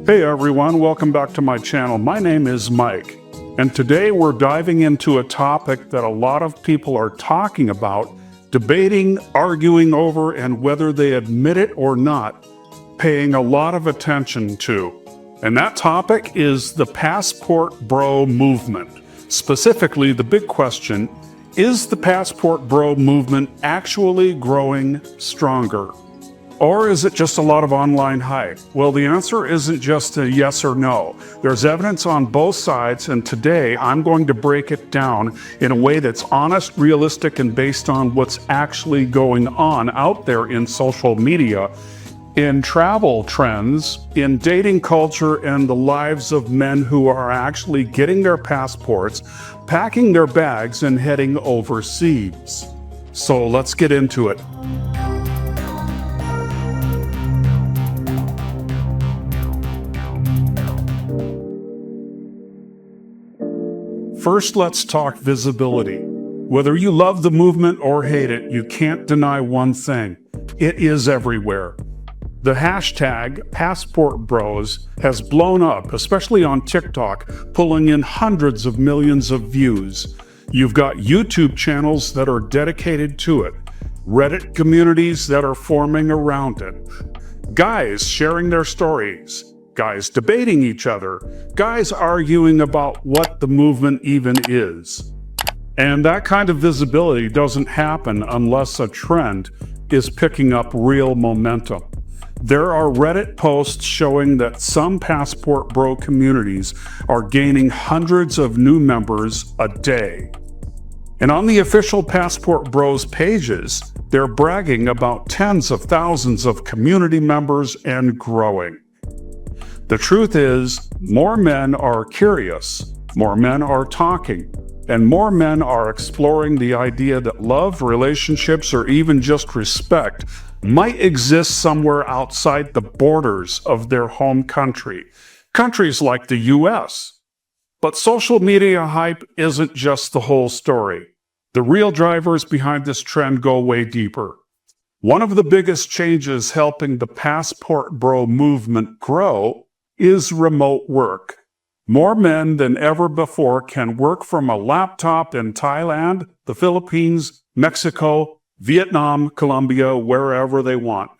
Hey everyone, welcome back to my channel. My name is Mike, and today we're diving into a topic that a lot of people are talking about, debating, arguing over, and whether they admit it or not, paying a lot of attention to. And that topic is the passport bro movement. Specifically, the big question, is the passport bro movement actually growing stronger? Or is it just a lot of online hype? Well, the answer isn't just a yes or no. There's evidence on both sides, and today I'm going to break it down in a way that's honest, realistic, and based on what's actually going on out there in social media, in travel trends, in dating culture, and the lives of men who are actually getting their passports, packing their bags, and heading overseas. So let's get into it. First, let's talk visibility. Whether you love the movement or hate it, you can't deny one thing. It is everywhere. The hashtag #PassportBros has blown up, especially on TikTok, pulling in hundreds of millions of views. You've got YouTube channels that are dedicated to it, Reddit communities that are forming around it, guys sharing their stories, guys debating each other, guys arguing about what the movement even is. And that kind of visibility doesn't happen unless a trend is picking up real momentum. There are Reddit posts showing that some passport bro communities are gaining hundreds of new members a day. And on the official Passport Bros pages, they're bragging about tens of thousands of community members and growing. The truth is, more men are curious, more men are talking, and more men are exploring the idea that love, relationships, or even just respect might exist somewhere outside the borders of their home country, countries like the US. But social media hype isn't just the whole story. The real drivers behind this trend go way deeper. One of the biggest changes helping the passport bro movement grow is remote work. More men than ever before can work from a laptop in Thailand, the Philippines, Mexico, Vietnam, Colombia, wherever they want.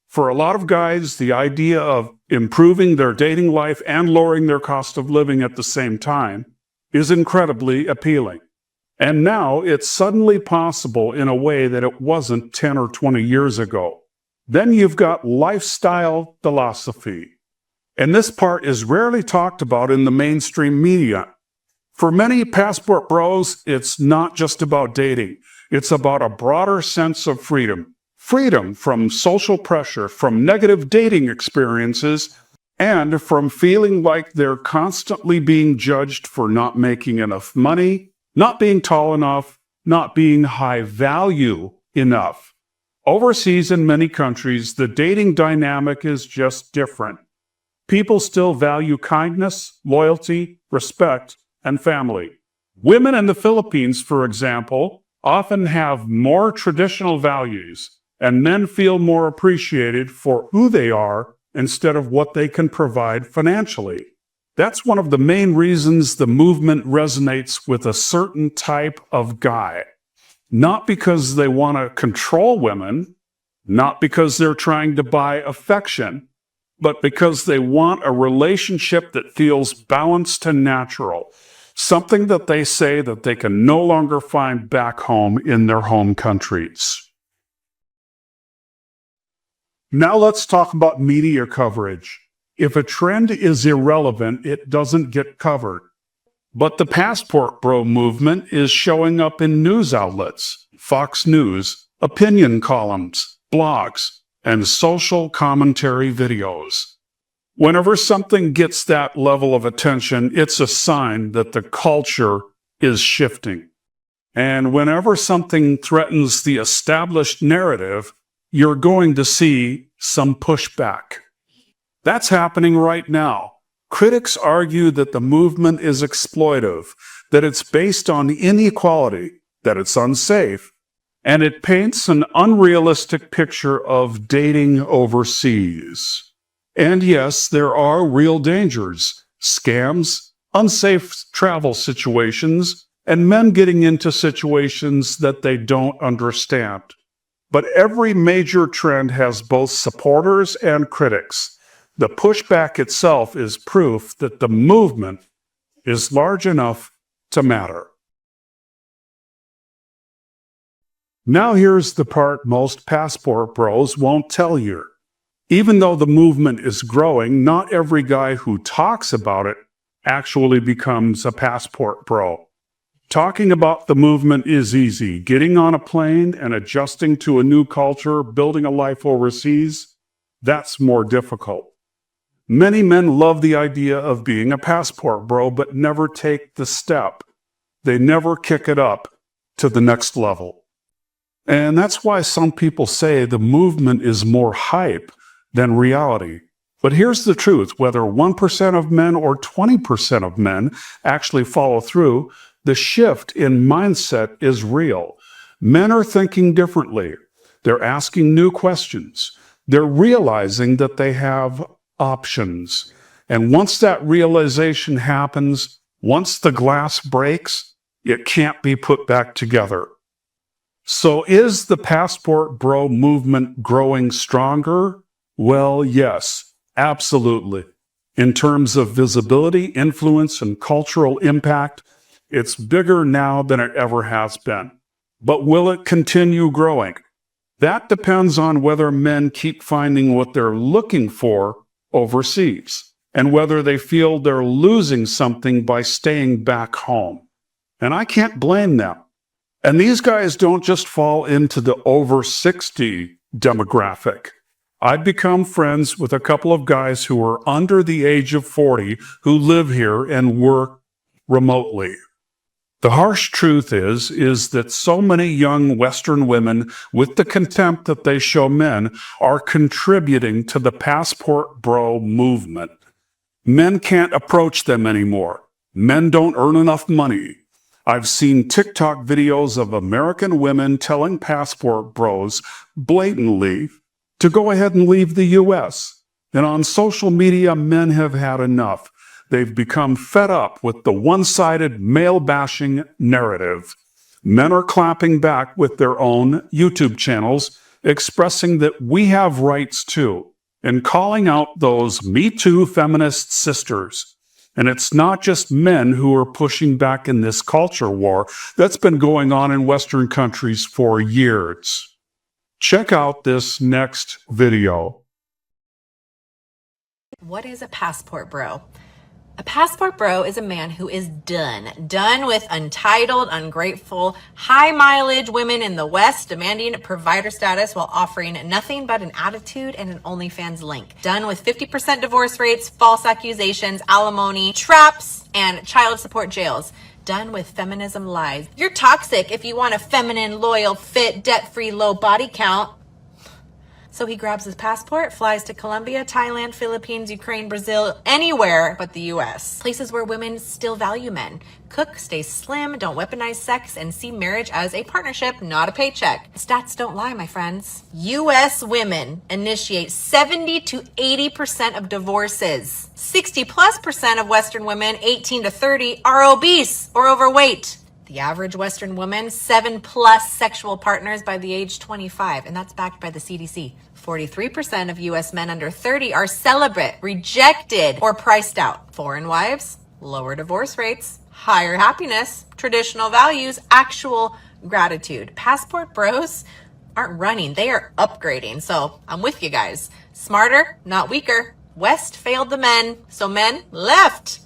For a lot of guys, the idea of improving their dating life and lowering their cost of living at the same time is incredibly appealing. And now it's suddenly possible in a way that it wasn't 10 or 20 years ago. Then you've got lifestyle philosophy. And this part is rarely talked about in the mainstream media. For many passport bros, it's not just about dating. It's about a broader sense of freedom. Freedom from social pressure, from negative dating experiences, and from feeling like they're constantly being judged for not making enough money, not being tall enough, not being high value enough. Overseas in many countries, the dating dynamic is just different. People still value kindness, loyalty, respect, and family. Women in the Philippines, for example, often have more traditional values, and men feel more appreciated for who they are instead of what they can provide financially. That's one of the main reasons the movement resonates with a certain type of guy. Not because they want to control women, not because they're trying to buy affection, but because they want a relationship that feels balanced and natural, something that they say that they can no longer find back home in their home countries. Now let's talk about media coverage. If a trend is irrelevant, it doesn't get covered. But the passport bro movement is showing up in news outlets, Fox News, opinion columns, blogs, and social commentary videos. Whenever something gets that level of attention, it's a sign that the culture is shifting. And whenever something threatens the established narrative, you're going to see some pushback. That's happening right now. Critics argue that the movement is exploitive, that it's based on inequality, that it's unsafe, and it paints an unrealistic picture of dating overseas. And yes, there are real dangers, scams, unsafe travel situations, and men getting into situations that they don't understand. But every major trend has both supporters and critics. The pushback itself is proof that the movement is large enough to matter. Now here's the part most passport bros won't tell you. Even though the movement is growing, not every guy who talks about it actually becomes a passport bro. Talking about the movement is easy. Getting on a plane and adjusting to a new culture, building a life overseas, that's more difficult. Many men love the idea of being a passport bro, but never take the step. They never kick it up to the next level. And that's why some people say the movement is more hype than reality. But here's the truth, whether 1% of men or 20% of men actually follow through, the shift in mindset is real. Men are thinking differently. They're asking new questions. They're realizing that they have options. And once that realization happens, once the glass breaks, it can't be put back together. So is the passport bro movement growing stronger? Well, yes, absolutely. In terms of visibility, influence, and cultural impact, it's bigger now than it ever has been. But will it continue growing? That depends on whether men keep finding what they're looking for overseas, and whether they feel they're losing something by staying back home. And I can't blame them. And these guys don't just fall into the over 60 demographic. I've become friends with a couple of guys who are under the age of 40 who live here and work remotely. The harsh truth is that so many young Western women, with the contempt that they show men, are contributing to the passport bro movement. Men can't approach them anymore. Men don't earn enough money. I've seen TikTok videos of American women telling passport bros blatantly to go ahead and leave the US. And on social media, men have had enough. They've become fed up with the one-sided male-bashing narrative. Men are clapping back with their own YouTube channels, expressing that we have rights too, and calling out those Me Too feminist sisters. And it's not just men who are pushing back in this culture war that's been going on in Western countries for years. Check out this next video. What is a passport bro? A passport bro is a man who is done with entitled, ungrateful, high mileage women in the West demanding provider status while offering nothing but an attitude and an OnlyFans link. Done with 50% divorce rates, false accusations, alimony, traps, and child support jails. Done with feminism lies. You're toxic if you want a feminine, loyal, fit, debt-free, low body count. So he grabs his passport, flies to Colombia, Thailand, Philippines, Ukraine, Brazil, anywhere but the US. Places where women still value men. Cook, stay slim, don't weaponize sex, and see marriage as a partnership, not a paycheck. Stats don't lie, my friends. US women initiate 70 to 80% of divorces. 60+% of Western women, 18 to 30, are obese or overweight. The average Western woman, 7+ sexual partners by the age 25, and that's backed by the CDC. 43% of US men under 30 are celibate, rejected, or priced out. Foreign wives, lower divorce rates, higher happiness, traditional values, actual gratitude. Passport bros aren't running, they are upgrading. So I'm with you guys. Smarter, not weaker. West failed the men, so men left.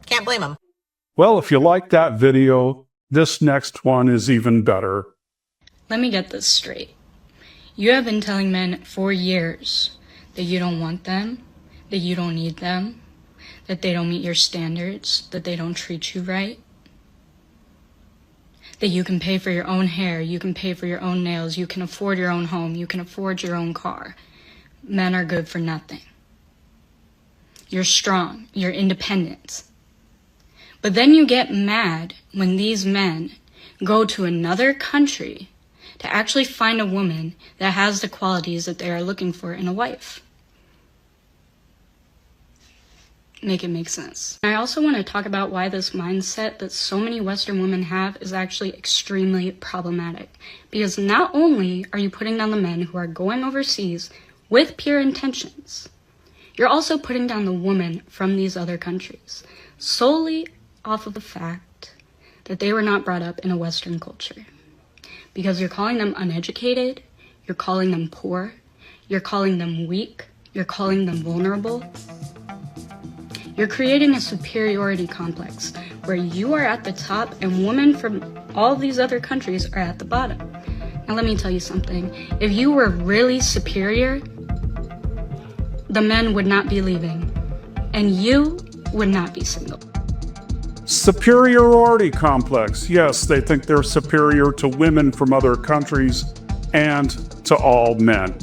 Can't blame them. Well, if you like that video, this next one is even better. Let me get this straight. You have been telling men for years that you don't want them, that you don't need them, that they don't meet your standards, that they don't treat you right, that you can pay for your own hair, you can pay for your own nails, you can afford your own home, you can afford your own car. Men are good for nothing. You're strong, you're independent. But then you get mad when these men go to another country to actually find a woman that has the qualities that they are looking for in a wife. make it make sense. I also want to talk about why this mindset that so many Western women have is actually extremely problematic. Because not only are you putting down the men who are going overseas with pure intentions, you're also putting down the women from these other countries solely off of the fact that they were not brought up in a Western culture. Because you're calling them uneducated, you're calling them poor, you're calling them weak, you're calling them vulnerable. You're creating a superiority complex where you are at the top and women from all these other countries are at the bottom. Now let me tell you something. If you were really superior, the men would not be leaving and you would not be single. Superiority complex. Yes, they think they're superior to women from other countries and to all men.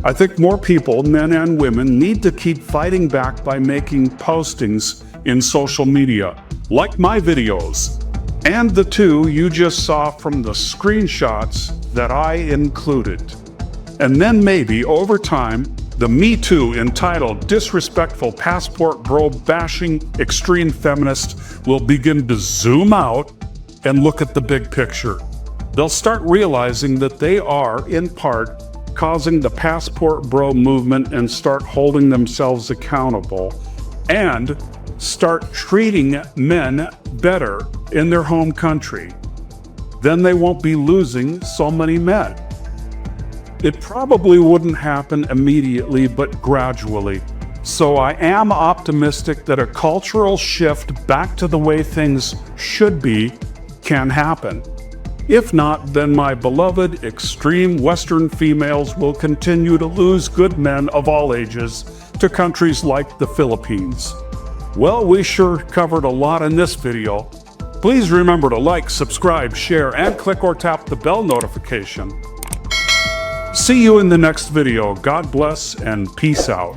I think more people, men and women, need to keep fighting back by making postings in social media, like my videos, and the two you just saw from the screenshots that I included. And then maybe, over time, the Me Too entitled disrespectful passport bro bashing extreme feminist will begin to zoom out and look at the big picture. They'll start realizing that they are, in part, causing the passport bro movement and start holding themselves accountable and start treating men better in their home country. Then they won't be losing so many men. It probably wouldn't happen immediately, but gradually. So I am optimistic that a cultural shift back to the way things should be can happen. If not, then my beloved extreme Western females will continue to lose good men of all ages to countries like the Philippines. Well, we sure covered a lot in this video. Please remember to like, subscribe, share, and click or tap the bell notification. See you in the next video. God bless and peace out.